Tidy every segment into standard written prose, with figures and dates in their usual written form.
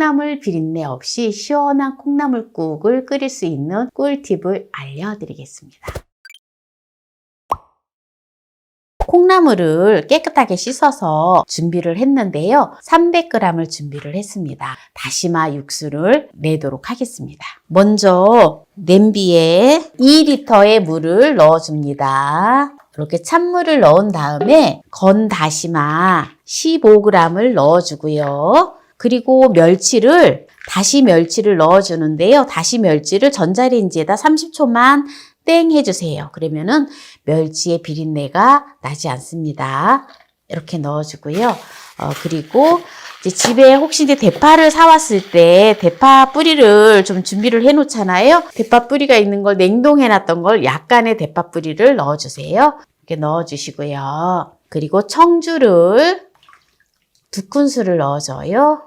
콩나물 비린내 없이 시원한 콩나물국을 끓일 수 있는 꿀팁을 알려드리겠습니다. 콩나물을 깨끗하게 씻어서 준비를 했는데요. 300g을 준비를 했습니다. 다시마 육수를 내도록 하겠습니다. 먼저 냄비에 2리터의 물을 넣어줍니다. 이렇게 찬물을 넣은 다음에 건 다시마 15g을 넣어주고요. 그리고 다시 멸치를 넣어주는데요. 다시 멸치를 전자레인지에다 30초만 땡 해주세요. 그러면은 멸치의 비린내가 나지 않습니다. 이렇게 넣어주고요. 그리고 이제 집에 혹시 이제 대파를 사왔을 때 대파 뿌리를 좀 준비를 해 놓잖아요. 대파 뿌리가 있는 걸 냉동해 놨던 걸 약간의 대파 뿌리를 넣어주세요. 이렇게 넣어주시고요. 그리고 청주를 2큰술을 넣어줘요.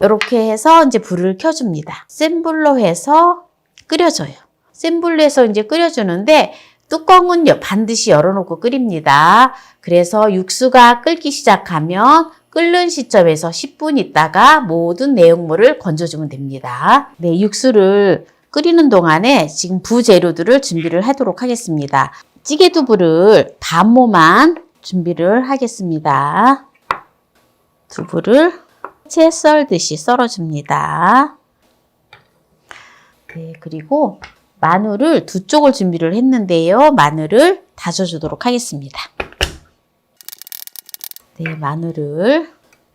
이렇게 해서 이제 불을 켜줍니다. 센 불로 해서 끓여줘요. 센 불로 해서 이제 끓여주는데 뚜껑은 반드시 열어놓고 끓입니다. 그래서 육수가 끓기 시작하면 끓는 시점에서 10분 있다가 모든 내용물을 건져주면 됩니다. 네, 육수를 끓이는 동안에 지금 부재료들을 준비를 하도록 하겠습니다. 찌개두부를 반모만 준비를 하겠습니다. 두부를 채 썰듯이 썰어줍니다. 네, 그리고 마늘을 2쪽을 준비를 했는데요. 마늘을 다져주도록 하겠습니다. 네, 마늘을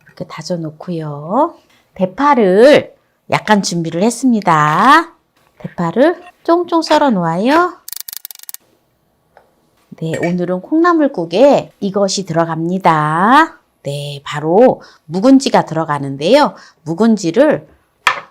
이렇게 다져 놓고요. 대파를 약간 준비를 했습니다. 대파를 쫑쫑 썰어 놓아요. 네, 오늘은 콩나물국에 이것이 들어갑니다. 네, 바로 묵은지가 들어가는데요. 묵은지를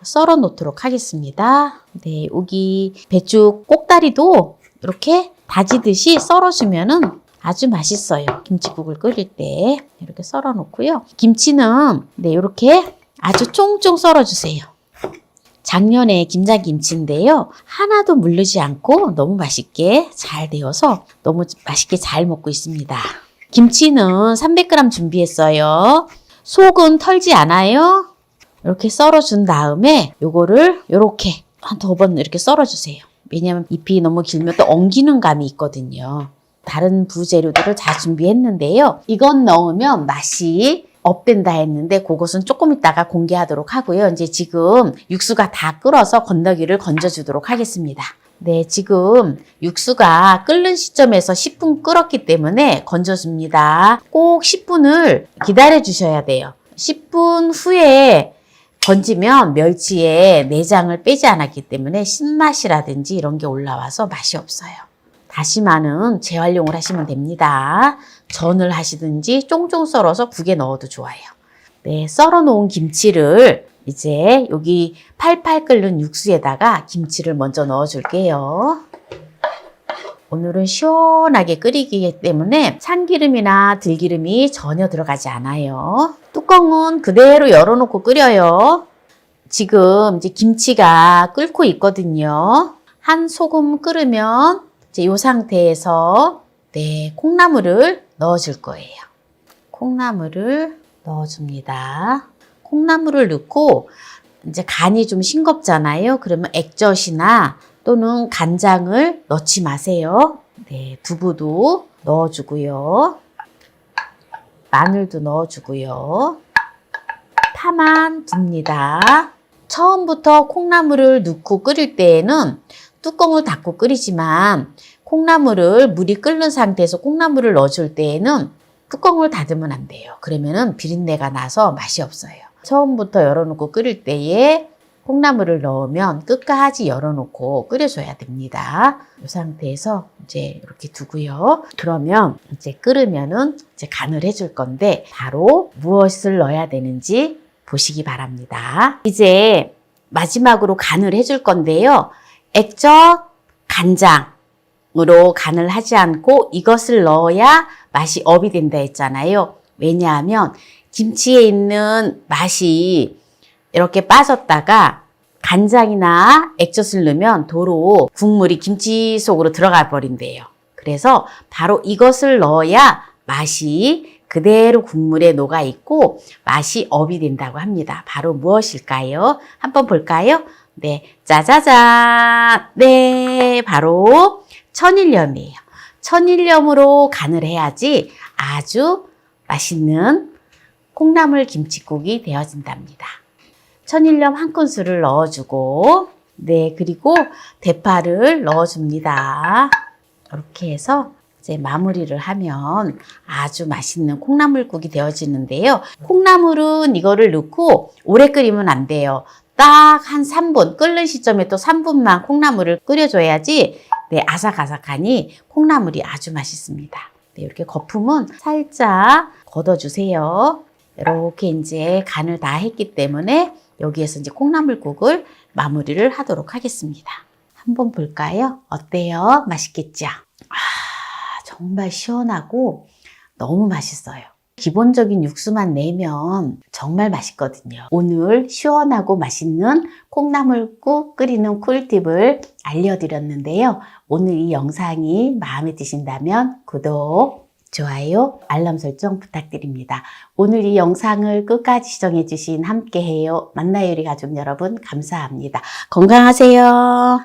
썰어 놓도록 하겠습니다. 네, 여기 배추 꼭다리도 이렇게 다지듯이 썰어주면은 아주 맛있어요. 김치국을 끓일 때 이렇게 썰어 놓고요. 김치는 네, 이렇게 아주 쫑쫑 썰어 주세요. 작년에 김장김치인데요. 하나도 물르지 않고 너무 맛있게 잘 되어서 너무 맛있게 잘 먹고 있습니다. 김치는 300g 준비했어요. 속은 털지 않아요. 이렇게 썰어준 다음에 요거를 이렇게 한 2번 이렇게 썰어주세요. 왜냐하면 잎이 너무 길면 또 엉기는 감이 있거든요. 다른 부재료들을 다 준비했는데요. 이건 넣으면 맛이 업된다 했는데 그것은 조금 있다가 공개하도록 하고요. 이제 지금 육수가 다 끓어서 건더기를 건져주도록 하겠습니다. 네, 지금 육수가 끓는 시점에서 10분 끓었기 때문에 건져줍니다. 꼭 10분을 기다려 주셔야 돼요. 10분 후에 건지면 멸치에 내장을 빼지 않았기 때문에 신맛이라든지 이런 게 올라와서 맛이 없어요. 다시마는 재활용을 하시면 됩니다. 전을 하시든지 쫑쫑 썰어서 국에 넣어도 좋아요. 네, 썰어 놓은 김치를 이제 여기 팔팔 끓는 육수에다가 김치를 먼저 넣어 줄게요. 오늘은 시원하게 끓이기 때문에 참기름이나 들기름이 전혀 들어가지 않아요. 뚜껑은 그대로 열어놓고 끓여요. 지금 이제 김치가 끓고 있거든요. 한 소금 끓으면 이제 이 상태에서 네, 콩나물을 넣어줄 거예요. 콩나물을 넣어줍니다. 콩나물을 넣고 이제 간이 좀 싱겁잖아요. 그러면 액젓이나 또는 간장을 넣지 마세요. 네, 두부도 넣어주고요. 마늘도 넣어주고요. 파만 둡니다. 처음부터 콩나물을 넣고 끓일 때에는 뚜껑을 닫고 끓이지만 콩나물을 물이 끓는 상태에서 콩나물을 넣어줄 때에는 뚜껑을 닫으면 안 돼요. 그러면은 비린내가 나서 맛이 없어요. 처음부터 열어놓고 끓일 때에 콩나물을 넣으면 끝까지 열어놓고 끓여줘야 됩니다. 이 상태에서 이제 이렇게 두고요. 그러면 이제 끓으면은 이제 간을 해줄 건데 바로 무엇을 넣어야 되는지 보시기 바랍니다. 이제 마지막으로 간을 해줄 건데요. 액젓, 간장으로 간을 하지 않고 이것을 넣어야 맛이 업이 된다 했잖아요. 왜냐하면 김치에 있는 맛이 이렇게 빠졌다가 간장이나 액젓을 넣으면 도로 국물이 김치 속으로 들어가 버린대요. 그래서 바로 이것을 넣어야 맛이 그대로 국물에 녹아 있고 맛이 업이 된다고 합니다. 바로 무엇일까요? 한번 볼까요? 네, 짜자잔. 네, 바로 천일염이에요. 천일염으로 간을 해야지 아주 맛있는 콩나물 김칫국이 되어진답니다. 천일염 한 큰술을 넣어주고, 네, 그리고 대파를 넣어줍니다. 이렇게 해서 이제 마무리를 하면 아주 맛있는 콩나물국이 되어지는데요. 콩나물은 이거를 넣고 오래 끓이면 안 돼요. 딱 한 3분, 끓는 시점에 또 3분만 콩나물을 끓여줘야지 네, 아삭아삭하니 콩나물이 아주 맛있습니다. 네, 이렇게 거품은 살짝 걷어주세요. 이렇게 이제 간을 다 했기 때문에 여기에서 이제 콩나물국을 마무리를 하도록 하겠습니다. 한번 볼까요? 어때요? 맛있겠죠? 정말 시원하고 너무 맛있어요. 기본적인 육수만 내면 정말 맛있거든요. 오늘 시원하고 맛있는 콩나물국 끓이는 꿀팁을 알려드렸는데요. 오늘 이 영상이 마음에 드신다면 구독, 좋아요, 알람 설정 부탁드립니다. 오늘 이 영상을 끝까지 시청해주신 함께해요 만나요 우리 가족 여러분 감사합니다. 건강하세요.